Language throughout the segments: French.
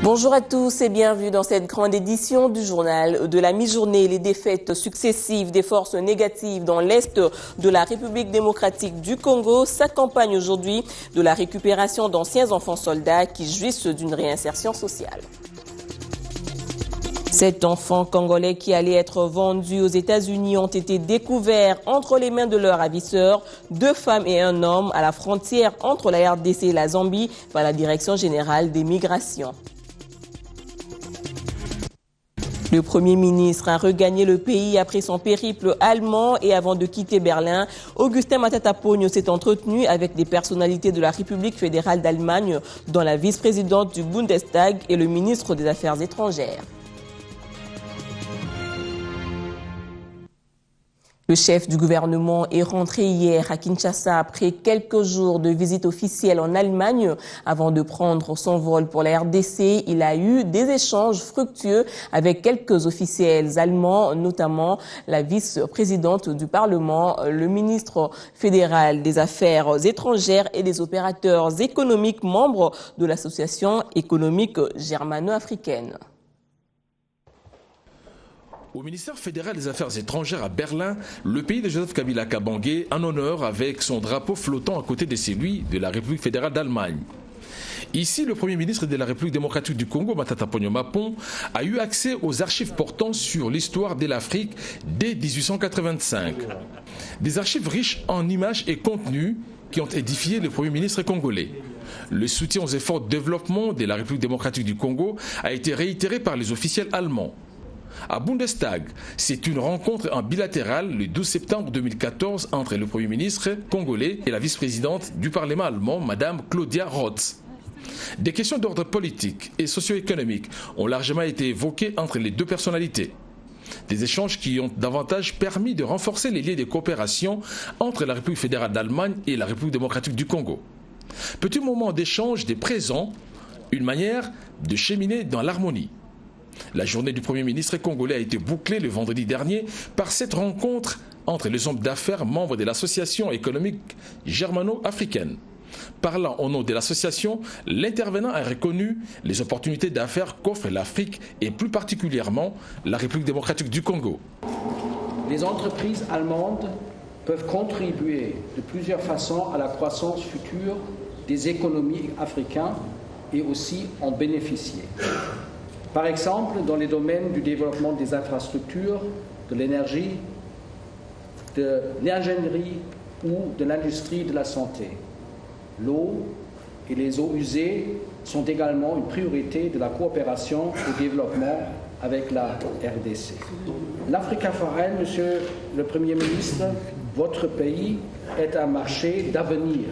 Bonjour à tous et bienvenue dans cette grande édition du journal de la mi-journée. Les défaites successives des forces négatives dans l'est de la République démocratique du Congo s'accompagnent aujourd'hui de la récupération d'anciens enfants soldats qui jouissent d'une réinsertion sociale. 7 enfants congolais qui allaient être vendus aux États-Unis ont été découverts entre les mains de leurs ravisseurs, 2 femmes et un homme à la frontière entre la RDC et la Zambie par la Direction générale des migrations. Le Premier ministre a regagné le pays après son périple allemand et avant de quitter Berlin, Augustin Matata Ponyo s'est entretenu avec des personnalités de la République fédérale d'Allemagne, dont la vice-présidente du Bundestag et le ministre des Affaires étrangères. Le chef du gouvernement est rentré hier à Kinshasa après quelques jours de visite officielle en Allemagne. Avant de prendre son vol pour la RDC, il a eu des échanges fructueux avec quelques officiels allemands, notamment la vice-présidente du Parlement, le ministre fédéral des Affaires étrangères et des opérateurs économiques membres de l'Association économique germano-africaine. Au ministère fédéral des Affaires étrangères à Berlin, le pays de Joseph Kabila Kabange en honneur avec son drapeau flottant à côté de celui de la République fédérale d'Allemagne. Ici, le Premier ministre de la République démocratique du Congo, Matata Ponyo Mapon, a eu accès aux archives portant sur l'histoire de l'Afrique dès 1885. Des archives riches en images et contenus qui ont édifié le Premier ministre congolais. Le soutien aux efforts de développement de la République démocratique du Congo a été réitéré par les officiels allemands. À Bundestag, c'est une rencontre en bilatéral le 12 septembre 2014 entre le Premier ministre congolais et la vice-présidente du Parlement allemand, Madame Claudia Roth. Des questions d'ordre politique et socio-économique ont largement été évoquées entre les deux personnalités. Des échanges qui ont davantage permis de renforcer les liens de coopération entre la République fédérale d'Allemagne et la République démocratique du Congo. Petit moment d'échange des présents, une manière de cheminer dans l'harmonie. La journée du Premier ministre congolais a été bouclée le vendredi dernier par cette rencontre entre les hommes d'affaires membres de l'Association économique germano-africaine. Parlant au nom de l'association, l'intervenant a reconnu les opportunités d'affaires qu'offre l'Afrique et plus particulièrement la République démocratique du Congo. Les entreprises allemandes peuvent contribuer de plusieurs façons à la croissance future des économies africaines et aussi en bénéficier. Par exemple, dans les domaines du développement des infrastructures, de l'énergie, de l'ingénierie ou de l'industrie de la santé. L'eau et les eaux usées sont également une priorité de la coopération au développement avec la RDC. L'Afrique foraine, Monsieur le Premier ministre, votre pays est un marché d'avenir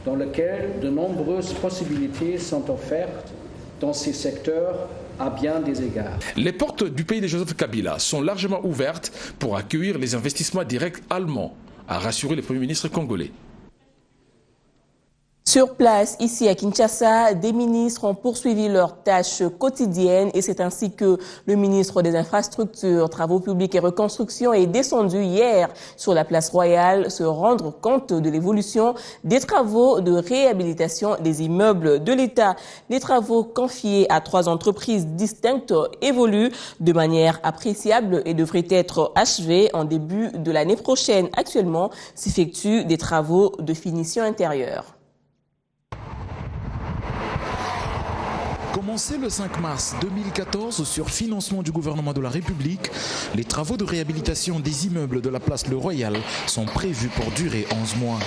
dans lequel de nombreuses possibilités sont offertes dans ces secteurs à bien des égards. Les portes du pays de Joseph Kabila sont largement ouvertes pour accueillir les investissements directs allemands, a rassuré le Premier ministre congolais. Sur place, ici à Kinshasa, des ministres ont poursuivi leurs tâches quotidiennes et c'est ainsi que le ministre des Infrastructures, Travaux publics et Reconstruction est descendu hier sur la place Royale se rendre compte de l'évolution des travaux de réhabilitation des immeubles de l'État. Les travaux confiés à 3 entreprises distinctes évoluent de manière appréciable et devraient être achevés en début de l'année prochaine. Actuellement, s'effectuent des travaux de finition intérieure. Commencé le 5 mars 2014 sur financement du gouvernement de la République, les travaux de réhabilitation des immeubles de la place Le Royal sont prévus pour durer 11 mois.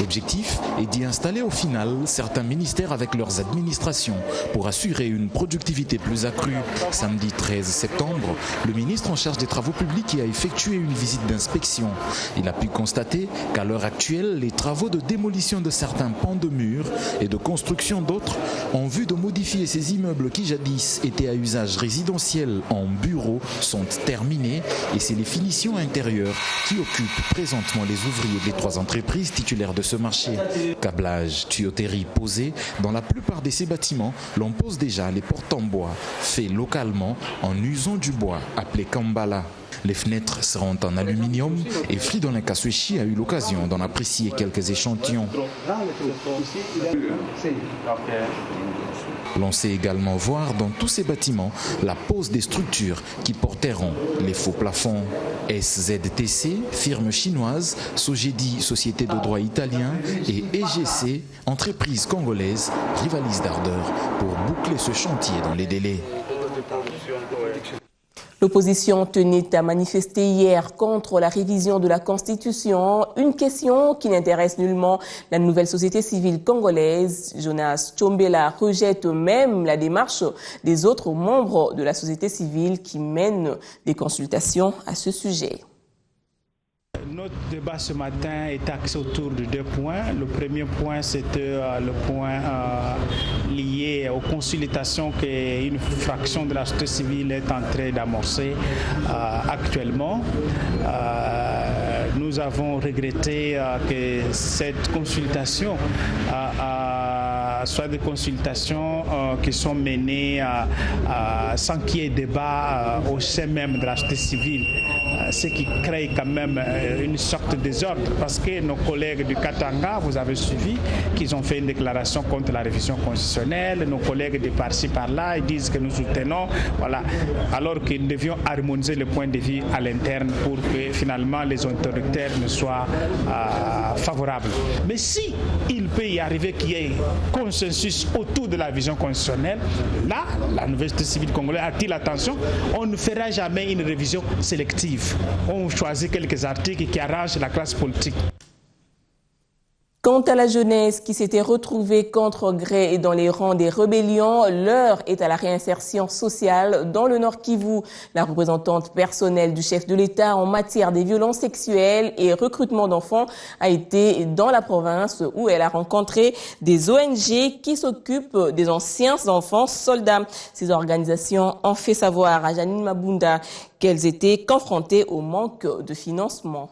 L'objectif est d'y installer au final certains ministères avec leurs administrations pour assurer une productivité plus accrue. Samedi 13 septembre, le ministre en charge des travaux publics y a effectué une visite d'inspection. Il a pu constater qu'à l'heure actuelle, les travaux de démolition de certains pans de murs et de construction d'autres en vue de modifier ces immeubles qui jadis étaient à usage résidentiel en bureaux sont terminés et c'est les finitions intérieures qui occupent présentement les ouvriers des 3 entreprises titulaires de ce marché. Câblage, tuyauterie posée, dans la plupart de ces bâtiments, l'on pose déjà les portes en bois, faits localement en usant du bois appelé kambala. Les fenêtres seront en aluminium et Fridolin Kaswechi a eu l'occasion d'en apprécier quelques échantillons. L'on sait également voir dans tous ces bâtiments la pose des structures qui porteront les faux plafonds. SZTC, firme chinoise, Sogedi, société de droit italien et EGC, entreprise congolaise, rivalisent d'ardeur pour boucler ce chantier dans les délais. L'opposition tenait à manifester hier contre la révision de la Constitution, une question qui n'intéresse nullement la nouvelle société civile congolaise. Jonas Tchombela rejette même la démarche des autres membres de la société civile qui mènent des consultations à ce sujet. Notre débat ce matin est axé autour de 2 points. Le premier point, c'était le point lié aux consultations qu'une fraction de la société civile est en train d'amorcer actuellement. Nous avons regretté que cette consultation soit des consultations qui sont menées sans qu'il y ait débat au sein même de la société civile, ce qui crée quand même une sorte de désordre, parce que nos collègues du Katanga, vous avez suivi, qu'ils ont fait une déclaration contre la révision constitutionnelle, nos collègues de par-ci par-là, ils disent que nous soutenons, voilà, alors que nous devions harmoniser le point de vue à l'interne pour que finalement les autoritaires ne soient favorables. Mais si il peut y arriver qu'il y ait consensus autour de la vision constitutionnelle, là, la nouvelle société civile congolaise attire l'attention, on ne fera jamais une révision sélective. On choisit quelques articles qui arrangent la classe politique. Quant à la jeunesse qui s'était retrouvée contre gré et dans les rangs des rébellions, l'heure est à la réinsertion sociale dans le Nord Kivu. La représentante personnelle du chef de l'État en matière des violences sexuelles et recrutement d'enfants a été dans la province où elle a rencontré des ONG qui s'occupent des anciens enfants soldats. Ces organisations ont fait savoir à Janine Mabunda qu'elles étaient confrontées au manque de financement.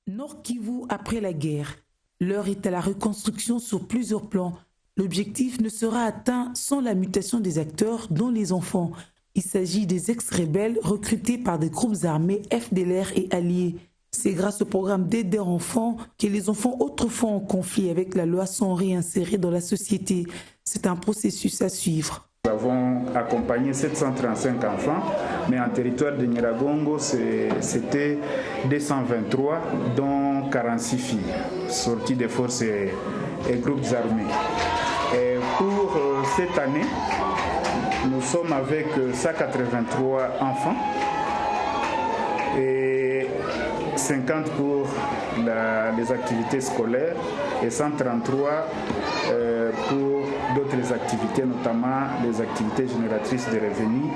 Nord Kivu après la guerre. L'heure est à la reconstruction sur plusieurs plans. L'objectif ne sera atteint sans la mutation des acteurs, dont les enfants. Il s'agit des ex-rebelles recrutés par des groupes armés FDLR et alliés. C'est grâce au programme d'aide enfants que les enfants autrefois en conflit avec la loi sont réinsérés dans la société. C'est un processus à suivre. Nous avons accompagné 735 enfants, mais en territoire de Nyiragongo, c'était 223, dont 46 filles, sorties des forces et groupes armés. Et pour cette année, nous sommes avec 183 enfants et 50 pour les activités scolaires et 133 pour d'autres activités, notamment les activités génératrices de revenus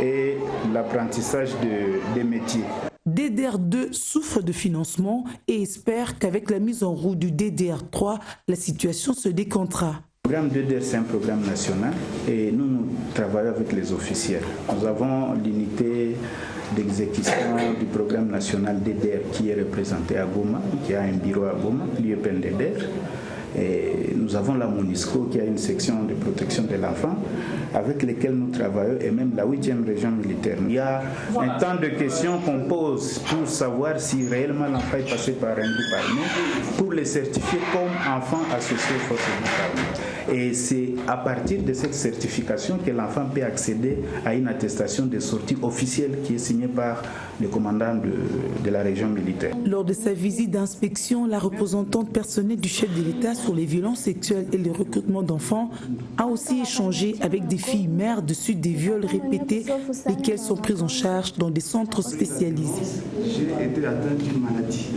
et l'apprentissage des métiers. DDR2 souffre de financement et espère qu'avec la mise en route du DDR3, la situation se décantera. Le programme DDR, c'est un programme national et nous travaillons avec les officiels. Nous avons l'unité d'exécution du programme national DDR qui est représenté à Goma, qui a un bureau à Goma, l'UEPNDDR. Et nous avons la MONUSCO qui a une section de protection de l'enfant avec lesquels nous travaillons et même la 8e région militaire. Il y a un temps de questions qu'on pose pour savoir si réellement l'enfant est passé par un groupe armé pour le certifier comme enfant associé aux forces de l'armée. Et c'est à partir de cette certification que l'enfant peut accéder à une attestation de sortie officielle qui est signée par le commandant de la région militaire. Lors de sa visite d'inspection, la représentante personnelle du chef de l'État sur les violences sexuelles et le recrutement d'enfants a aussi échangé avec des filles mères de suite des viols répétés, lesquelles sont prises en charge dans des centres spécialisés. J'ai été atteint d'une maladie.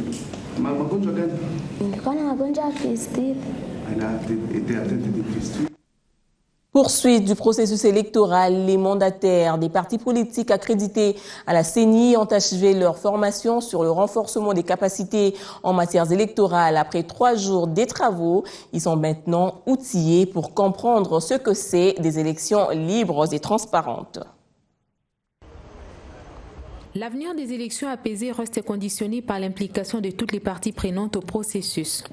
Elle a été atteinte de fistule. Poursuite du processus électoral, les mandataires des partis politiques accrédités à la CENI ont achevé leur formation sur le renforcement des capacités en matière électorale. Après 3 jours des travaux, ils sont maintenant outillés pour comprendre ce que c'est des élections libres et transparentes. L'avenir des élections apaisées reste conditionné par l'implication de toutes les parties prenantes au processus.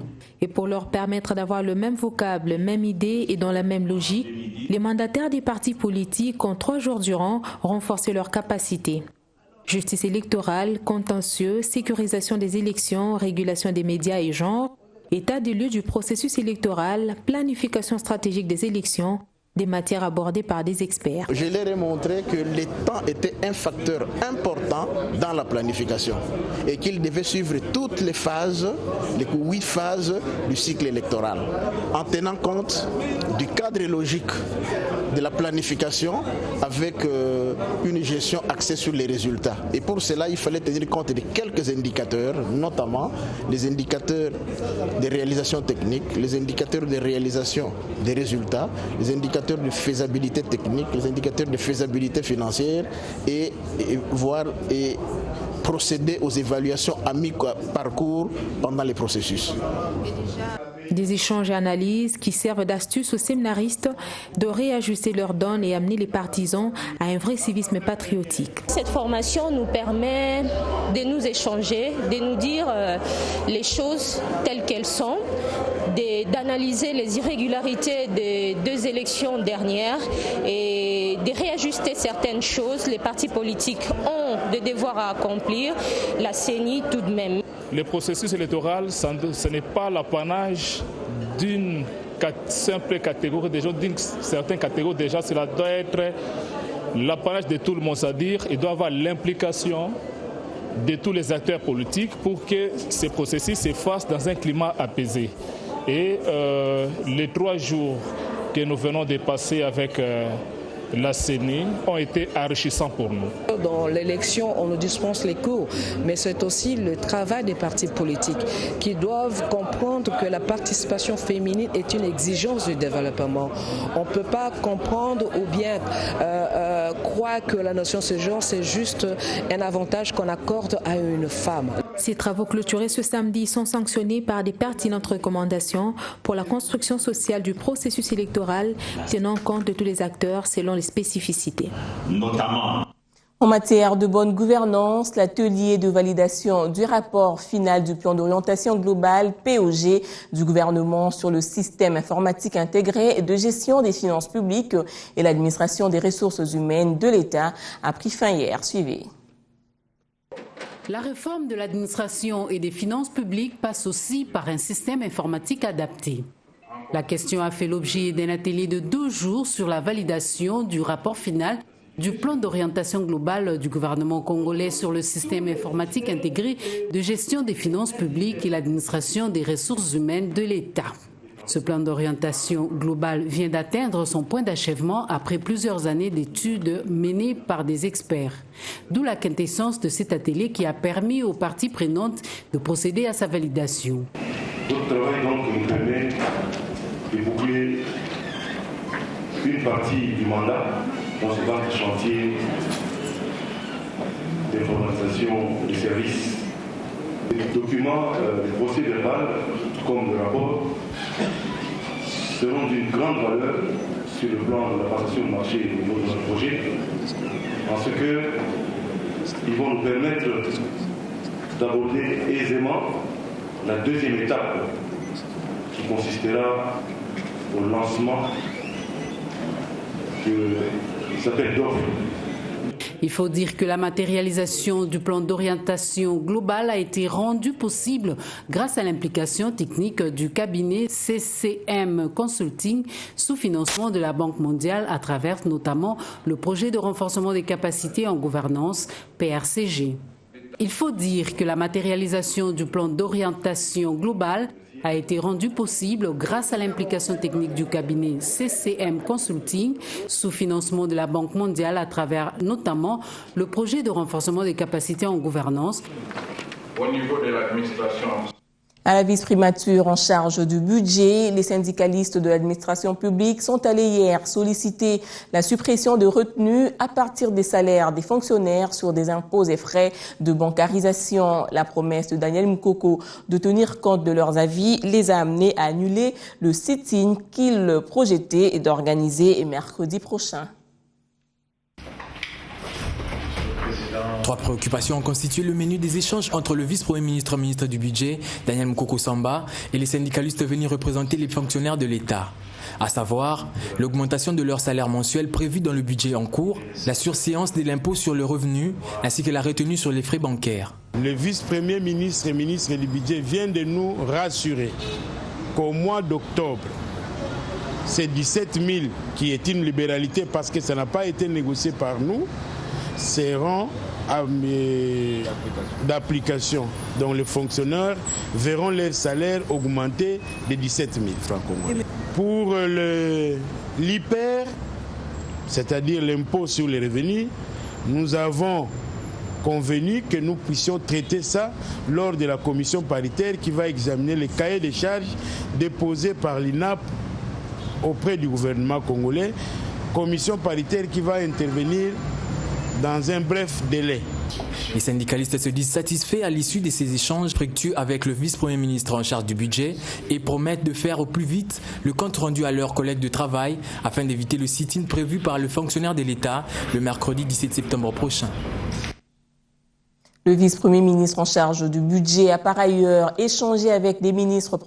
Et pour leur permettre d'avoir le même vocable, même idée et dans la même logique, les mandataires des partis politiques ont 3 jours durant renforcé leurs capacités. Justice électorale, contentieux, sécurisation des élections, régulation des médias et genre. état des lieux du processus électoral, planification stratégique des élections, des matières abordées par des experts. Je leur ai montré que le temps était un facteur important dans la planification et qu'ils devaient suivre toutes les phases, les 8 phases du cycle électoral, en tenant compte du cadre logique de la planification avec une gestion axée sur les résultats. Et pour cela, il fallait tenir compte de quelques indicateurs, notamment les indicateurs de réalisation technique, les indicateurs de réalisation des résultats, les indicateurs de faisabilité technique, les indicateurs de faisabilité financière et procéder aux évaluations à mi-parcours pendant les processus. Des échanges et analyses qui servent d'astuce aux séminaristes de réajuster leurs donnes et amener les partisans à un vrai civisme patriotique. Cette formation nous permet de nous échanger, de nous dire les choses telles qu'elles sont, d'analyser les irrégularités des 2 élections dernières et de réajuster certaines choses. Les partis politiques ont des devoirs à accomplir, la CENI tout de même. Le processus électoral, ce n'est pas l'apanage d'une simple catégorie des gens, d'une certaine catégorie déjà, cela doit être l'apanage de tout le monde, c'est-à-dire qu'il doit y avoir l'implication de tous les acteurs politiques pour que ces processus se fassent dans un climat apaisé. Et les 3 jours que nous venons de passer avec la CENI ont été enrichissants pour nous. Dans l'élection, on nous dispense les cours, mais c'est aussi le travail des partis politiques qui doivent comprendre que la participation féminine est une exigence du développement. On ne peut pas comprendre ou bien croire que la notion de genre, c'est juste un avantage qu'on accorde à une femme. Ces travaux clôturés ce samedi sont sanctionnés par des pertinentes recommandations pour la construction sociale du processus électoral, tenant compte de tous les acteurs selon les spécificités. Notamment en matière de bonne gouvernance, l'atelier de validation du rapport final du plan d'orientation globale POG du gouvernement sur le système informatique intégré de gestion des finances publiques et l'administration des ressources humaines de l'État a pris fin hier. Suivez. La réforme de l'administration et des finances publiques passe aussi par un système informatique adapté. La question a fait l'objet d'un atelier de 2 jours sur la validation du rapport final du plan d'orientation globale du gouvernement congolais sur le système informatique intégré de gestion des finances publiques et l'administration des ressources humaines de l'État. Ce plan d'orientation globale vient d'atteindre son point d'achèvement après plusieurs années d'études menées par des experts. D'où la quintessence de cet atelier qui a permis aux parties prenantes de procéder à sa validation. Notre travail donc nous permet de boucler une partie du mandat dans ce grand chantier d'informatisation des services. Les documents, les procès verbal, comme le rapport, seront d'une grande valeur sur le plan de la passation de marché au niveau de notre projet, en ce qu'ils vont nous permettre d'aborder aisément la 2e étape qui consistera au lancement qui s'appelle d'offres. Il faut dire que la matérialisation du plan d'orientation globale a été rendue possible grâce à l'implication technique du cabinet CCM Consulting sous financement de la Banque mondiale à travers notamment le projet de renforcement des capacités en gouvernance PRCG. Il faut dire que la matérialisation du plan d'orientation globale a été rendu possible grâce à l'implication technique du cabinet CCM Consulting sous financement de la Banque mondiale à travers notamment le projet de renforcement des capacités en gouvernance. Au niveau de l'administration. À la vice-primature en charge du budget, les syndicalistes de l'administration publique sont allés hier solliciter la suppression de retenues à partir des salaires des fonctionnaires sur des impôts et frais de bancarisation. La promesse de Daniel Mukoko de tenir compte de leurs avis les a amenés à annuler le sit-in qu'ils projetaient d'organiser mercredi prochain. 3 préoccupations ont constitué le menu des échanges entre le vice-premier ministre, ministre du budget, Daniel Mukoko Samba, et les syndicalistes venus représenter les fonctionnaires de l'État. à savoir l'augmentation de leur salaire mensuel prévu dans le budget en cours, la surséance de l'impôt sur le revenu ainsi que la retenue sur les frais bancaires. Le vice-premier ministre et ministre du budget vient de nous rassurer qu'au mois d'octobre, ces 17 000, qui est une libéralité parce que ça n'a pas été négocié par nous, seront d'application. Donc les fonctionnaires verront leur salaire augmenter de 17 000 francs congolais. Pour l'IPER, c'est-à-dire l'impôt sur les revenus, nous avons convenu que nous puissions traiter ça lors de la commission paritaire qui va examiner les cahiers de charges déposés par l'INAP auprès du gouvernement congolais, commission paritaire qui va intervenir dans un bref délai. Les syndicalistes se disent satisfaits à l'issue de ces échanges fructueux avec le vice-premier ministre en charge du budget et promettent de faire au plus vite le compte rendu à leurs collègues de travail afin d'éviter le sit-in prévu par le fonctionnaire de l'État le mercredi 17 septembre prochain. Le vice-premier ministre en charge du budget a par ailleurs échangé avec des ministres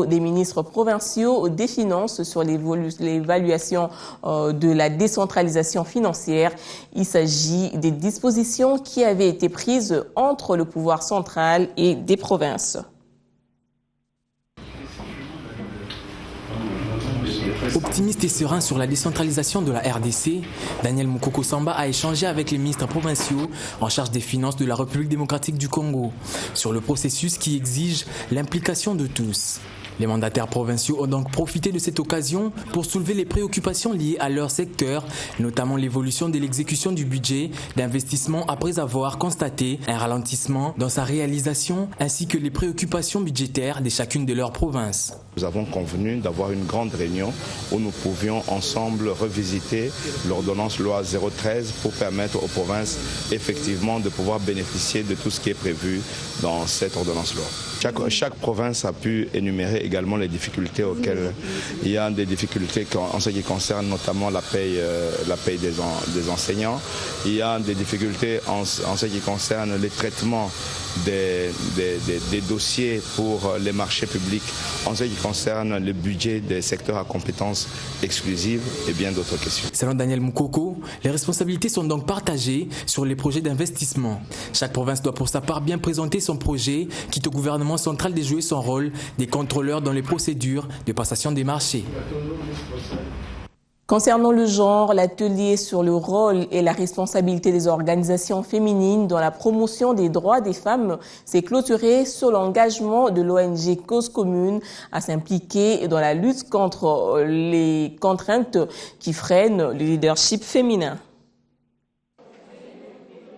des ministres provinciaux des finances sur l'évaluation de la décentralisation financière. Il s'agit des dispositions qui avaient été prises entre le pouvoir central et des provinces. Optimiste et serein sur la décentralisation de la RDC, Daniel Mukoko Samba a échangé avec les ministres provinciaux en charge des finances de la République démocratique du Congo sur le processus qui exige l'implication de tous. Les mandataires provinciaux ont donc profité de cette occasion pour soulever les préoccupations liées à leur secteur, notamment l'évolution de l'exécution du budget d'investissement après avoir constaté un ralentissement dans sa réalisation ainsi que les préoccupations budgétaires de chacune de leurs provinces. Nous avons convenu d'avoir une grande réunion où nous pouvions ensemble revisiter l'ordonnance loi 013 pour permettre aux provinces effectivement de pouvoir bénéficier de tout ce qui est prévu dans cette ordonnance loi. Chaque province a pu énumérer également les difficultés auxquelles il y a des difficultés en ce qui concerne notamment la paye des enseignants. Il y a des difficultés en ce qui concerne les traitements des dossiers pour les marchés publics, en ce qui concerne le budget des secteurs à compétences exclusives et bien d'autres questions. Selon Daniel Mukoko, les responsabilités sont donc partagées sur les projets d'investissement. Chaque province doit pour sa part bien présenter son projet, quitte au gouvernement central de jouer son rôle des contrôleurs dans les procédures de passation des marchés. Concernant le genre, l'atelier sur le rôle et la responsabilité des organisations féminines dans la promotion des droits des femmes s'est clôturé sur l'engagement de l'ONG Cause Commune à s'impliquer dans la lutte contre les contraintes qui freinent le leadership féminin.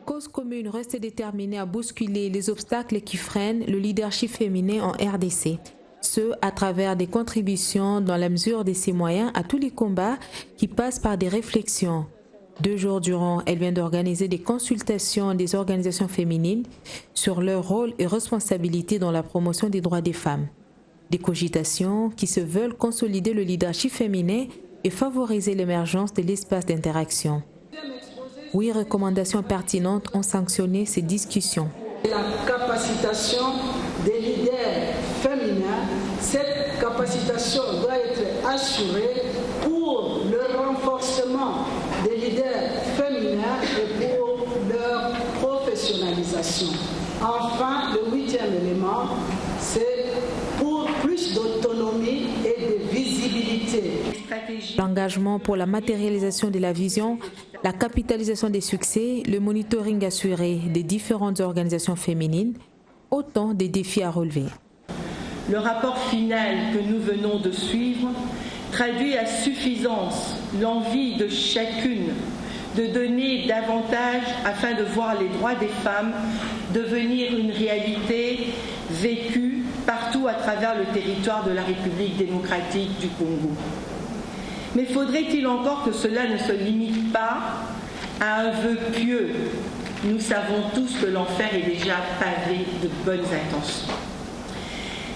Cause Commune reste déterminée à bousculer les obstacles qui freinent le leadership féminin en RDC. Ce, à travers des contributions dans la mesure de ses moyens à tous les combats qui passent par des réflexions. 2 jours durant, elle vient d'organiser des consultations des organisations féminines sur leur rôle et responsabilité dans la promotion des droits des femmes. Des cogitations qui se veulent consolider le leadership féminin et favoriser l'émergence de l'espace d'interaction. 8 recommandations pertinentes ont sanctionné ces discussions. La capacitation des leaders féminins, cette capacitation doit être assurée pour le renforcement des leaders féminins et pour leur professionnalisation. Enfin, le 8e élément, c'est pour plus d'autonomie et de visibilité. L'engagement pour la matérialisation de la vision, la capitalisation des succès, le monitoring assuré des différentes organisations féminines, autant de défis à relever. Le rapport final que nous venons de suivre traduit à suffisance l'envie de chacune de donner davantage afin de voir les droits des femmes devenir une réalité vécue partout à travers le territoire de la République démocratique du Congo. Mais faudrait-il encore que cela ne se limite pas à un vœu pieux? Nous savons tous que l'enfer est déjà pavé de bonnes intentions.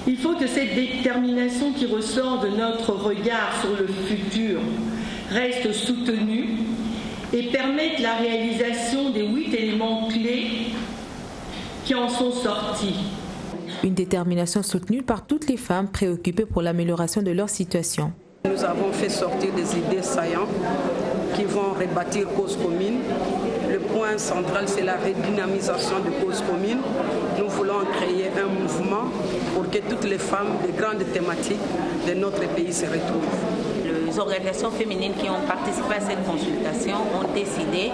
Il faut que cette détermination qui ressort de notre regard sur le futur reste soutenue et permette la réalisation des 8 éléments clés qui en sont sortis. Une détermination soutenue par toutes les femmes préoccupées pour l'amélioration de leur situation. Nous avons fait sortir des idées saillantes qui vont rebâtir cause commune. Le point central, c'est la redynamisation de cause commune. Nous voulons créer un mouvement pour que toutes les femmes de grandes thématiques de notre pays se retrouvent. Les organisations féminines qui ont participé à cette consultation ont décidé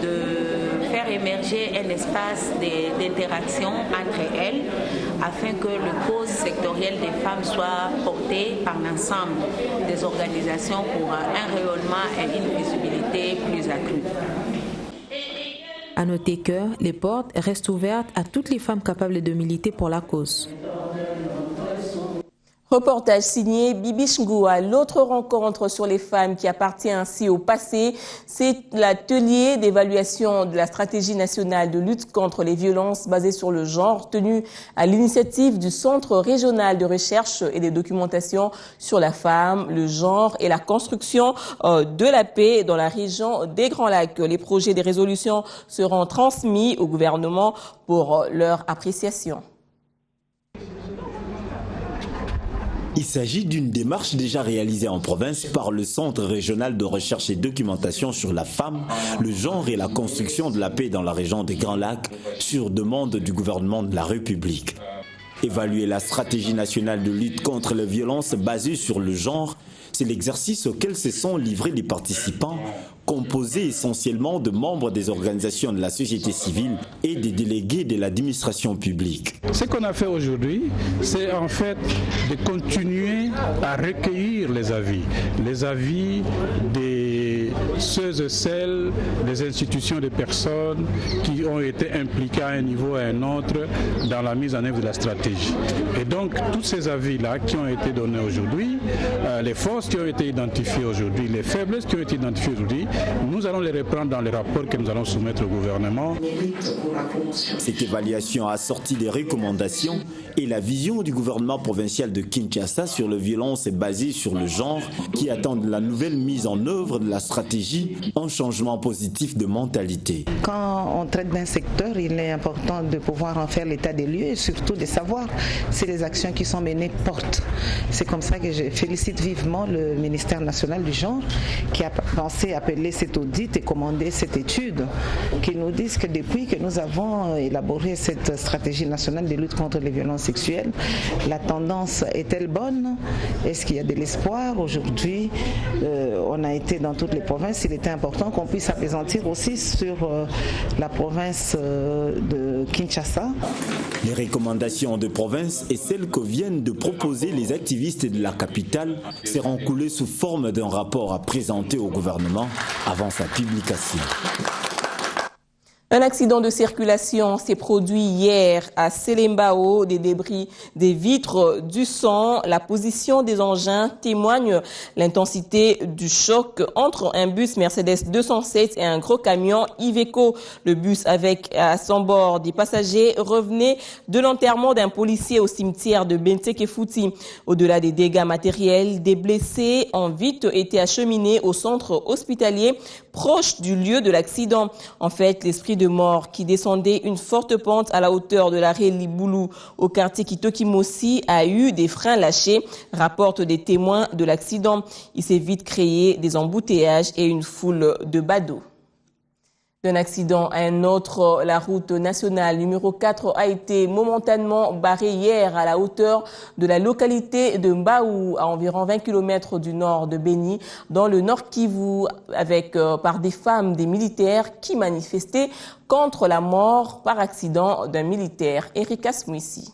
de faire émerger un espace d'interaction entre elles afin que le cause sectorielle des femmes soit portée par l'ensemble des organisations pour un rayonnement et une visibilité plus accrue. À noter que les portes restent ouvertes à toutes les femmes capables de militer pour la cause. Reportage signé Bibiche Ngoua. L'autre rencontre sur les femmes qui appartient ainsi au passé, c'est l'atelier d'évaluation de la stratégie nationale de lutte contre les violences basées sur le genre, tenu à l'initiative du Centre régional de recherche et de documentation sur la femme, le genre et la construction de la paix dans la région des Grands Lacs. Les projets de résolution seront transmis au gouvernement pour leur appréciation. Il s'agit d'une démarche déjà réalisée en province par le Centre régional de recherche et documentation sur la femme, le genre et la construction de la paix dans la région des Grands Lacs sur demande du gouvernement de la République. Évaluer la stratégie nationale de lutte contre les violences basée sur le genre, c'est l'exercice auquel se sont livrés les participants, composés essentiellement de membres des organisations de la société civile et des délégués de l'administration publique. Ce qu'on a fait aujourd'hui, c'est en fait de continuer à recueillir les avis des ceux et celles, des institutions, des personnes qui ont été impliquées à un niveau ou à un autre dans la mise en œuvre de la stratégie. Et donc, tous ces avis-là qui ont été donnés aujourd'hui, les forces qui ont été identifiées aujourd'hui, les faiblesses qui ont été identifiées aujourd'hui, nous allons les reprendre dans les rapports que nous allons soumettre au gouvernement. Cette évaluation a sorti des recommandations et la vision du gouvernement provincial de Kinshasa sur les violences basées sur le genre qui attendent la nouvelle mise en œuvre de la stratégie, un changement positif de mentalité. Quand on traite d'un secteur, il est important de pouvoir en faire l'état des lieux et surtout de savoir si les actions qui sont menées portent. C'est comme ça que je félicite vivement le ministère national du genre qui a pensé appeler cette audit et commander cette étude, qui nous disent que depuis que nous avons élaboré cette stratégie nationale de lutte contre les violences sexuelles, la tendance est-elle bonne? Est-ce qu'il y a de l'espoir? Aujourd'hui, on a été dans toutes les provinces. Il était important qu'on puisse appesantir aussi sur la province de Kinshasa. Les recommandations de province et celles que viennent de proposer les activistes de la capitale seront coulées sous forme d'un rapport à présenter au gouvernement avant sa publication. Un accident de circulation s'est produit hier à Selembao. Des débris, des vitres, du sang. La position des engins témoigne l'intensité du choc entre un bus Mercedes 207 et un gros camion Iveco. Le bus avec à son bord des passagers revenait de l'enterrement d'un policier au cimetière de Bentekefouti. Au-delà des dégâts matériels, des blessés ont vite été acheminés au centre hospitalier proche du lieu de l'accident. En fait, l'esprit de mort qui descendait une forte pente à la hauteur de l'arrêt Liboulou au quartier Kitokimosi a eu des freins lâchés, rapportent des témoins de l'accident. Il s'est vite créé des embouteillages et une foule de badauds. D'un accident à un autre, la route nationale numéro 4 a été momentanément barrée hier à la hauteur de la localité de Mbaou, à environ 20 km du nord de Beni, dans le Nord Kivu, par des femmes, des militaires qui manifestaient contre la mort par accident d'un militaire. Erika Smouissi.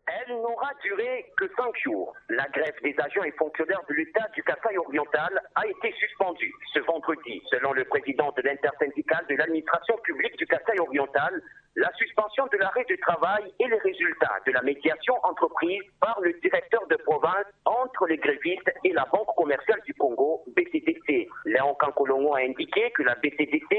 Elle n'aura duré que 5 jours. La grève des agents et fonctionnaires de l'État du Kasaï oriental a été suspendue ce vendredi. Selon le président de l'intersyndicale de l'administration publique du Kasaï oriental, la suspension de l'arrêt de travail est le résultat de la médiation entreprise par le directeur de province entre les grévistes et la Banque commerciale du Congo, BCDC. Léon Kankolongo a indiqué que la BCDC,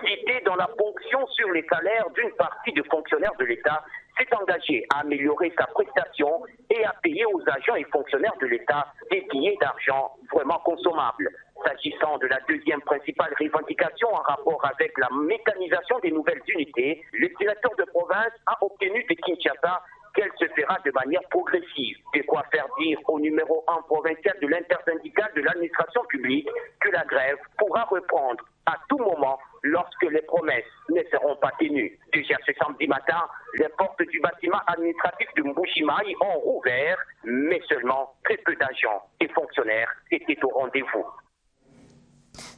citée dans la ponction sur les salaires d'une partie de fonctionnaires de l'État, s'est engagée à améliorer sa prestation et à payer aux agents et fonctionnaires de l'État des billets d'argent vraiment consommables. S'agissant de la deuxième principale revendication en rapport avec la mécanisation des nouvelles unités, le directeur de province a obtenu de Kinshasa qu'elle se fera de manière progressive. De quoi faire dire au numéro 1 provincial de l'intersyndical de l'administration publique que la grève pourra reprendre à tout moment lorsque les promesses ne seront pas tenues. Déjà ce samedi matin, les portes du bâtiment administratif de Mbujimayi ont rouvert, mais seulement très peu d'agents et fonctionnaires étaient au rendez-vous.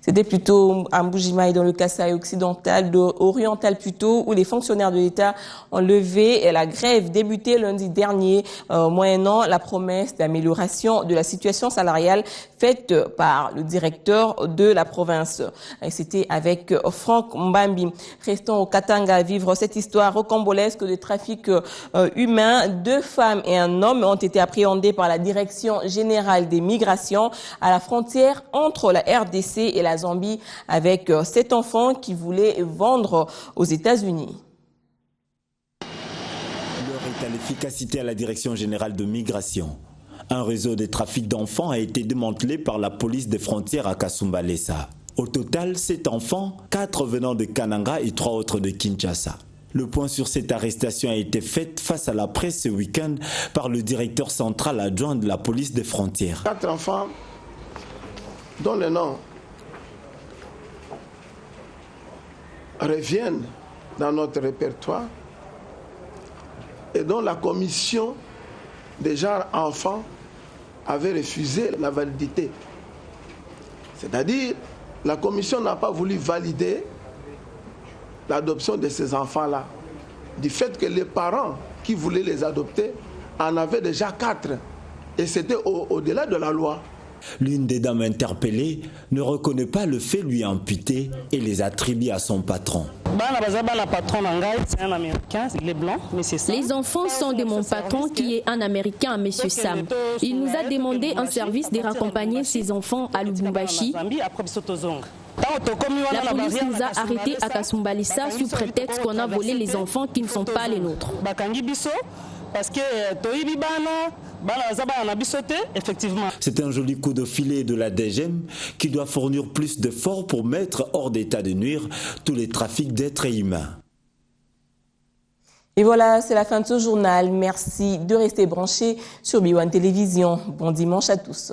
C'était plutôt à Mbujimayi dans le Kasaï oriental plutôt, où les fonctionnaires de l'État ont levé la grève débutée lundi dernier, moyennant la promesse d'amélioration de la situation salariale faite par le directeur de la province. C'était avec Franck Mbambi. Restons au Katanga à vivre cette histoire rocambolesque de trafic humain. 2 femmes et un homme ont été appréhendés par la Direction générale des migrations à la frontière entre la RDC et la Zambie avec 7 enfants qui voulaient vendre aux États-Unis. L'heure est à l'efficacité à la Direction générale de migration. Un réseau de trafic d'enfants a été démantelé par la police des frontières à Kasumbalesa. Au total, 7 enfants, 4 venant de Kananga et 3 autres de Kinshasa. Le point sur cette arrestation a été fait face à la presse ce week-end par le directeur central adjoint de la police des frontières. 4 enfants dont les noms reviennent dans notre répertoire et dont la commission des genres enfants avait refusé la validité. C'est-à-dire, la commission n'a pas voulu valider l'adoption de ces enfants-là, du fait que les parents qui voulaient les adopter en avaient déjà 4, et c'était au-delà de la loi. L'une des dames interpellées ne reconnaît pas le fait lui imputé et les attribue à son patron. Les enfants sont de mon patron qui est un Américain, M. Sam. Il nous a demandé un service de raccompagner ses enfants à Lubumbashi. La police nous a arrêtés à Kasumbalesa sous prétexte qu'on a volé les enfants qui ne sont pas les nôtres. C'est un joli coup de filet de la DGM qui doit fournir plus d'efforts pour mettre hors d'état de nuire tous les trafics d'êtres humains. Et voilà, c'est la fin de ce journal. Merci de rester branchés sur B1 Télévision. Bon dimanche à tous.